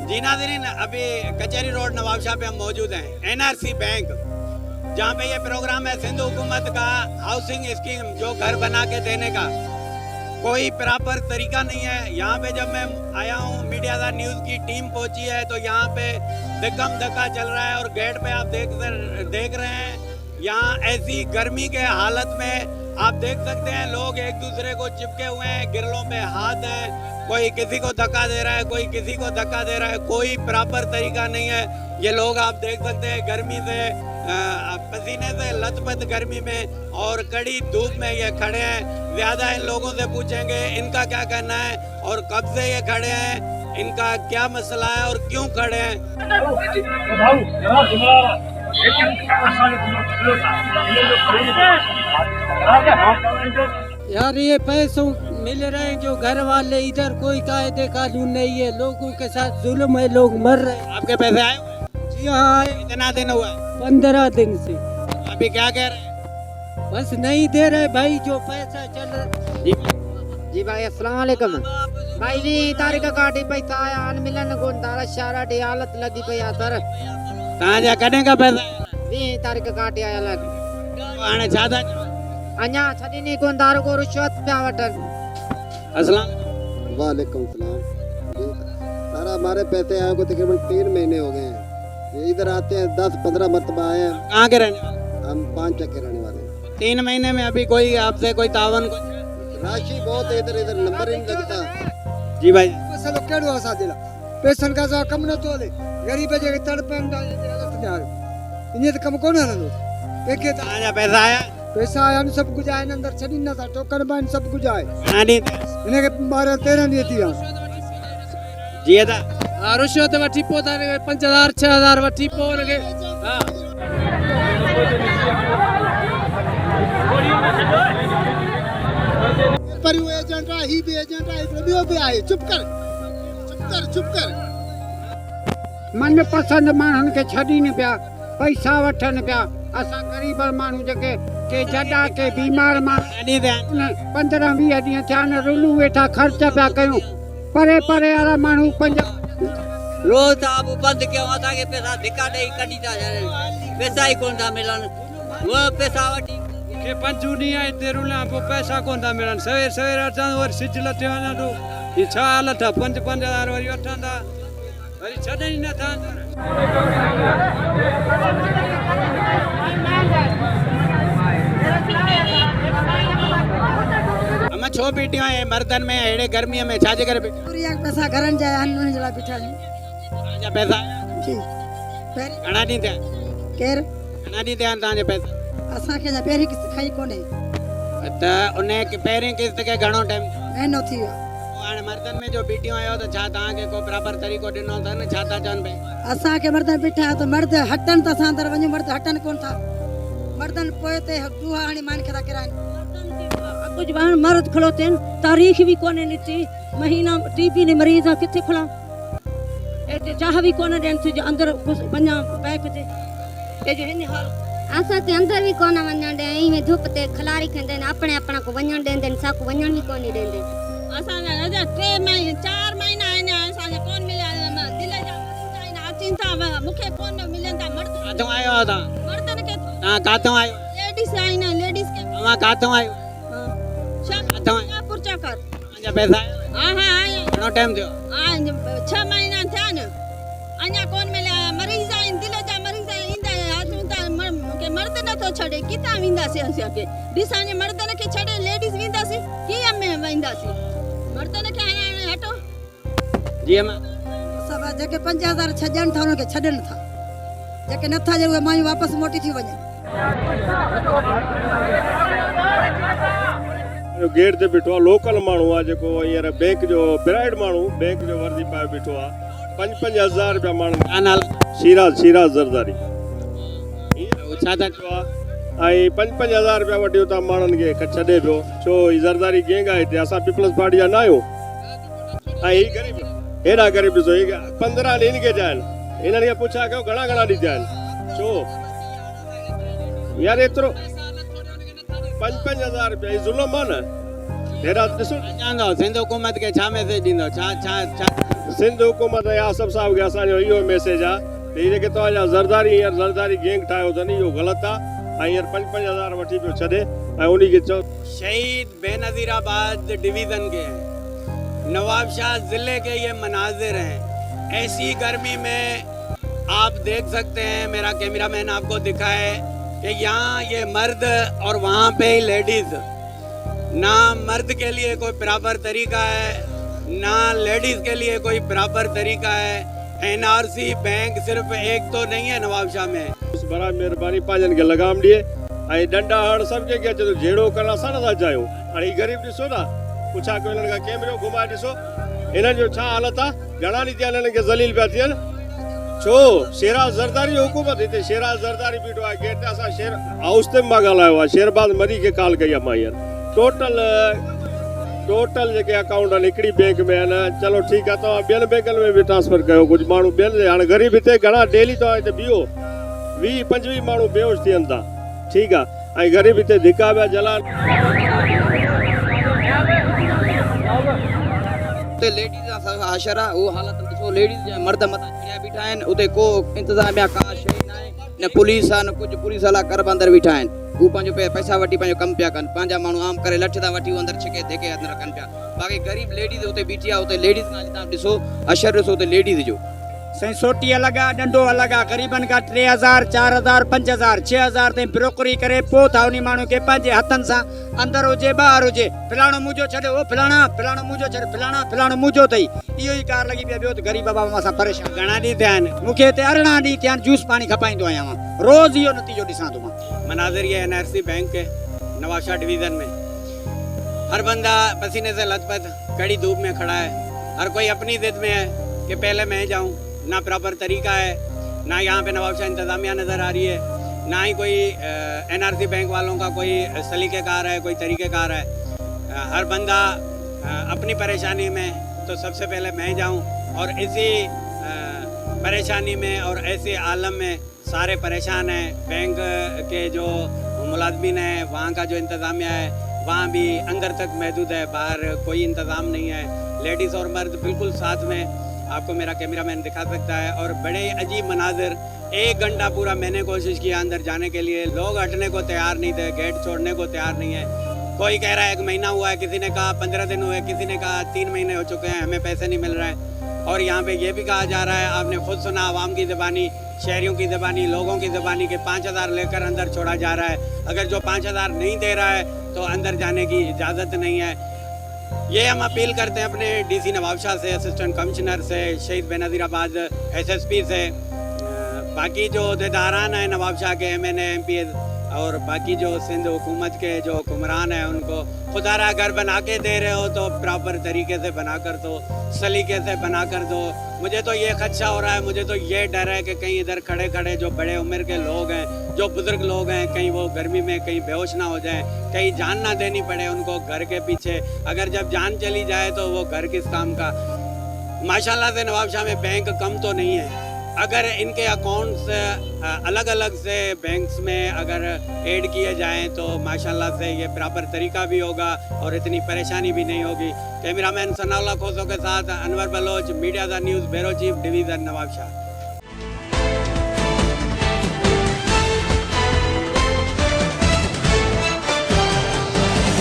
जी नाज़रीन, अभी कचहरी रोड नवाबशाह पे हम मौजूद हैं, एनआरसी बैंक, जहाँ पे ये प्रोग्राम है सिंध हुकूमत का हाउसिंग स्कीम, जो घर बना के देने का कोई प्रॉपर तरीका नहीं है। यहाँ पे जब मैं आया हूँ, मीडिया दा न्यूज़ की टीम पहुँची है, तो यहाँ पे धक्कम धक्का चल रहा है। और गेट पे आप देख रहे हैं, यहाँ ऐसी गर्मी के हालत में आप देख सकते हैं लोग एक दूसरे को चिपके हुए हैं, गिरलों पे हाथ है, कोई किसी को धक्का दे रहा है, कोई किसी को धक्का दे रहा है, कोई प्रॉपर तरीका नहीं है। ये लोग आप देख सकते हैं गर्मी से, पसीने से लथपथ गर्मी में और कड़ी धूप में ये खड़े हैं। ज़्यादा इन लोगों से पूछेंगे इनका क्या कहना है और कब से ये खड़े हैं, इनका क्या मसला है और क्यों खड़े हैं। यार ये पैसों मिल रहे हैं जो घर वाले, इधर कोई कायदे कानून नहीं है, लोगों के साथ जुल्म है, लोग मर रहे हैं। आपके पैसे आए हुए? जी हाँ, कितना दिन हुआ है? 15 दिन से। अभी क्या कह रहे हैं? बस नहीं दे रहे भाई, जो पैसा चल रहा। जी भाई अस्सलाम वालेकुम भाई जी, तारीख काटी पैसा आया अन मिलन को तारा शारा डी हालत लगी पई आ सर। कहाँ जा कने का पैसा? 20 तारीख काटी आया लग आने चाहता अञा छदी को दार को रिश्वत पे वटन। अस्सलाम वालेकुम सलाम। सारा हमारे पैसे आए को तकरीबन 3 महीने हो गए हैं। ये इधर आते हैं 10-15 मरतबा आए हैं। कहाँ के रहने वाले? हम 5 टके रहने वाले हैं। 3 महीने में अभी कोई आपसे कोई तावन को? राशि बहुत है, इधर नंबर ही नहीं लगता। जी भाई, पैसा केड़ो असा दिला पेशन का जो कम न तो ले गरीब जे तड़पन दा इन कम कोन हलो पेके कहाँ जा पैसा आया? पैसा आया सब कुछ आए अंदर छड़ी न था टोकन बाइन सब कुछ आए नहीं इने के 12-13 दी थी। जी था हां रुशवत वठी पोता 5000-6000 वठी पो लगे। हां पर वो एजेंट आ ही भी एजेंट आ इधर भी आए। चुप कर मन पसंद मानन के छदी न पिया पैसा वठन पिया। असा गरीब मानू जके के जडा के बीमार मानू 15-20 ॾींहं थिया न रुलू वेठा खर्च पिया कयूं। परे परे वाला मानू रोज आप बंद कयो, असांखे पैसा धिका ॾेई कढी था छॾनि, पैसा ई कोन था मिलनि। उहो पैसा वठी के 5 ॾींहं हिते रुला पोइ पैसा कोन था मिलनि। सवेर अचां वरी सिज लथे वञा थो, ही छा हालत आहे? 5-5 हज़ार वरी वठंदा, वरी छॾनि ई नथा। हम छो बीठियो है मर्दन में एड़े गर्मी में छाजे करे बीठियो? पूरी पैसा घरन जाए हन जला बिठा जा पैसा जी घणा दी थे? केर घणा दी थे ताजे पैसा? असा के जा पेरी किस्त खाई कोने त उने के पेरे किस्त के घणो टाइम महीनो थी वियो। हाणे मर्दन में जो बीठियो आयो तो छा ता के को बराबर तरीको दिनो था न? छा ता चन बे असा के मर्दन बिठा तो मर्द हटन त असा अंदर वञो, मर्द हटन कोन था। मर्दन पोए ते दुआ हाणी मान खरा कराइन कुछ बाहर मर्द खड़ोते हैं, तारीख भी कोने नीति महीना टीबी ने मरीज है किथे खड़ा ए चाह भी कोने देन से अंदर बन्या बैक ते ए जो है हाल असा ते अंदर भी कोना वणन दे ई में धूप ते खलारी खंदे न अपने अपना को वणन देंदे न साको वणन भी कोनी देंदे। असा ने राजा 3 महीने 4 महीना आने असा ने कोन मिला दिल जा ना चिंता मुखे कोन मिलंदा। मर्द काथों आयो था? मर्दन के हां काथों आयो? लेडीज आई ना, लेडीज के वहां काथों आयो? शाह पुरचा कर अजा पैसा? हां हां आया घणो टाइम थियो? 6 महीना थिया न। अञा कोन मिलिया। मरीज आहिनि, दिल जा मरीज ईंदा हाथूं था के मर्द नथो छॾे, किथां वेंदासीं असांखे? ॾिसांजे मर्दनि खे छॾे लेडीज़ वेंदासीं, कीअं में वेंदासीं? मर्दनि खे हाणे हटो। जी अम्मा सब जके 5000 छजन था उनके छडन था, जके नथा जे उहे माई वापस मोटी थी वञे। गेट ते बीठो आहे लोकल माण्हू आहे जेको हींअर बैंक जो ब्राइड माण्हू बैंक जो वर्दी पाए बीठो आहे। 5-5 हज़ार रुपया माण्हू शिराज ज़रदारी छा था ऐं 5-5 हज़ार रुपया वठी हुतां माण्हुनि खे छॾे पियो। छो ही ज़रदारी गैंग आहे हिते, असां पीपल्स पार्टी जा न आहियूं। ऐं ही ग़रीब हेॾा ग़रीब ॾिसो, ही 15 ॾींहं खे थिया आहिनि। हिननि खे पुछा कयो घणा ॾींहं थिया आहिनि? छो यार एतिरो 5-5 हज़ार रुपया ज़ुल्म आहे न। हेॾा ॾिसो जानो सिंध हुकूमत के छा मैसेज ॾींदो छा छा छा सिंध हुकूमत या आसिफ साहब खे असांजो इहो मैसेज आहे त हीअ जेके तव्हांजा ज़रदारी हींअर ज़रदारी गैंग ठाहियो अथनि इहो ग़लति आहे ऐं हींअर 5-5 हज़ार वठी पियो छॾे ऐं उन खे चओ शहीद बेनज़ीराबाद डिवीज़न के हैं, नवाबशाह ज़िले के ये मनाजिर हैं। ऐसी गर्मी में आप देख सकते हैं, मेरा कैमरामैन आपको दिखाए कि यहाँ ये मर्द और वहाँ पे ही लेडीज़, ना मर्द के लिए कोई बराबर तरीका है ना लेडीज़ के लिए कोई बराबर तरीका है। NRC बैंक सिर्फ एक तो नहीं है नवाबशाह में। बड़ा महिरबानी पंहिंजनि खे लगाम ॾिए ऐं डंडा हण सभु कंहिंखे अचे थो जहिड़ो करणु असां नथा चाहियूं। हाणे हीअ ग़रीब ॾिसो न, पुछा कयो हिननि खां कैमरो घुमाए ॾिसो हिननि जो छा हालत आहे, घणा ॾींहं थिया हिननि खे ज़लील पिया थियनि। छो शेराज ज़रदारी हुकूमत, हिते शेराज ज़रदारी बीठो आहे गेट ते, असां शेर हाउस ते मां ॻाल्हायो आहे, शेरबाज़ मरी खे कॉल कई आहे मां हींअर। टोटल जेके अकाउंट आहिनि हिकिड़ी बैंक में आहिनि। चलो ठीकु आहे, तव्हां ॿियनि बैंकनि में बि ट्रांसफर कयो, कुझु माण्हू ॿियनि हाणे ग़रीब हिते घणा डेली तव्हां हिते बीहो 20-25 माण्हू बेहोश थियनि था, ठीकु आहे, ऐं ग़रीब हिते धिका पिया जलान। उते लेडीज़ हाशर आहे, उहो हालत ॾिसो, लेडीज़ जा मर्द मथां चिड़िया बीठा आहिनि, उते को इंतज़ामिया का शइ न आहे, न पुलिस आहे न कुझु, पुलिस वारा कर बि अंदरि बीठा आहिनि। हू पंहिंजो पैसा वठी पंहिंजो कमु पिया कनि, पंहिंजा माण्हू आम करे लठ था वठी अंदरि छिके धिके अंदरि कनि पिया। बाक़ी ग़रीब लेडीज़ उते बीठी आहे, उते लेडीज़ खां तव्हां ॾिसो अशर ॾिसो उते लेडीज़ जो। साईं सोटी अलॻि आहे, डंडो अलॻि आहे। ग़रीबनि खां 3000, 4000, 5000, 6000 ताईं ब्रोकरी करे पोइ था उन माण्हू खे पंहिंजे हथनि सां अंदरि हुजे ॿाहिरि हुजे, फलाणो मुंहिंजो छॾे, ओ फलाणो मुंहिंजो छॾे, फलाणो मुंहिंजो अथई, इहो ई कार लॻी पिया। ॿियो त ग़रीब बाबा असां परेशान। घणा ॾींहं थिया आहिनि मूंखे हिते 18 ॾींहं थिया आहिनि, जूस पाणी खपाईंदो आहियां मां, रोज़ इहो नतीजो ॾिसां थो मां। मनाजिर ये NRC बैंक के नवाबशाह डिवीज़न में हर बंदा पसीने से लथपथ कड़ी धूप में खड़ा है। हर कोई अपनी जिद में है कि पहले मैं जाऊं। ना प्रॉपर तरीका है, ना यहाँ पे नवाबशाह इंतज़ामिया नज़र आ रही है, ना ही कोई NRC बैंक वालों का कोई सलीक़ेकार है, कोई तरीक़ेकार है। हर बंदा अपनी परेशानी में, तो सबसे पहले मैं जाऊं और इसी परेशानी में और ऐसे आलम में सारे परेशान हैं। बैंक के जो मुलाजमीन हैं, वहाँ का जो इंतज़ामिया है वहाँ भी अंदर तक महदूद है, बाहर कोई इंतज़ाम नहीं है। लेडीज़ और मर्द बिल्कुल साथ में, आपको मेरा कैमरामैन दिखा सकता है। और बड़े अजीब मनाजिर, 1 घंटा पूरा मैंने कोशिश किया अंदर जाने के लिए, लोग हटने को तैयार नहीं थे, गेट छोड़ने को तैयार नहीं है। कोई कह रहा है 1 महीना हुआ है, किसी ने कहा 15 दिन हुए, किसी ने कहा 3 महीने हो चुके हैं, हमें पैसे नहीं मिल रहे हैं। और यहाँ पे ये भी कहा जा रहा है, आपने खुद सुना, आवाम की ज़बानी, शहरियों की ज़बानी, लोगों की ज़बानी के 5000 लेकर अंदर छोड़ा जा रहा है। अगर जो 5000 नहीं दे रहा है तो अंदर जाने की इजाज़त नहीं है। ये हम अपील करते हैं अपने DC नवाबशाह से, असिस्टेंट कमिश्नर से, शहीद बेनज़ीराबाद SSP से, बाकी जो अहदेदारान हैं नवाबशाह के, MNA MP और बाकी जो सिंध हुकूमत के जो हुक्मरान हैं, उनको खुदारा घर बना के दे रहे हो तो प्रॉपर तरीके से बना कर दो, सलीके से बना कर दो। मुझे तो ये खदशा हो रहा है, मुझे तो ये डर है कि कहीं इधर खड़े खड़े जो बड़े उम्र के लोग हैं, जो बुज़ुर्ग लोग हैं, कहीं वो गर्मी में कहीं बेहोश ना हो जाएं, कहीं जान ना देनी पड़े उनको घर के पीछे। अगर जब जान चली जाए तो वो घर किस काम का। माशाल्लाह से नवाबशाह में बैंक कम तो नहीं है। अगर इनके अकाउंट्स अलग अलग से बैंक्स में अगर ऐड किए जाएं तो माशाल्लाह से ये प्रॉपर तरीका भी होगा और इतनी परेशानी भी नहीं होगी। कैमरामैन सनाउल्लाह खोसो के साथ Anwar Baloch, media the news, bureau chief, division Nawabshah.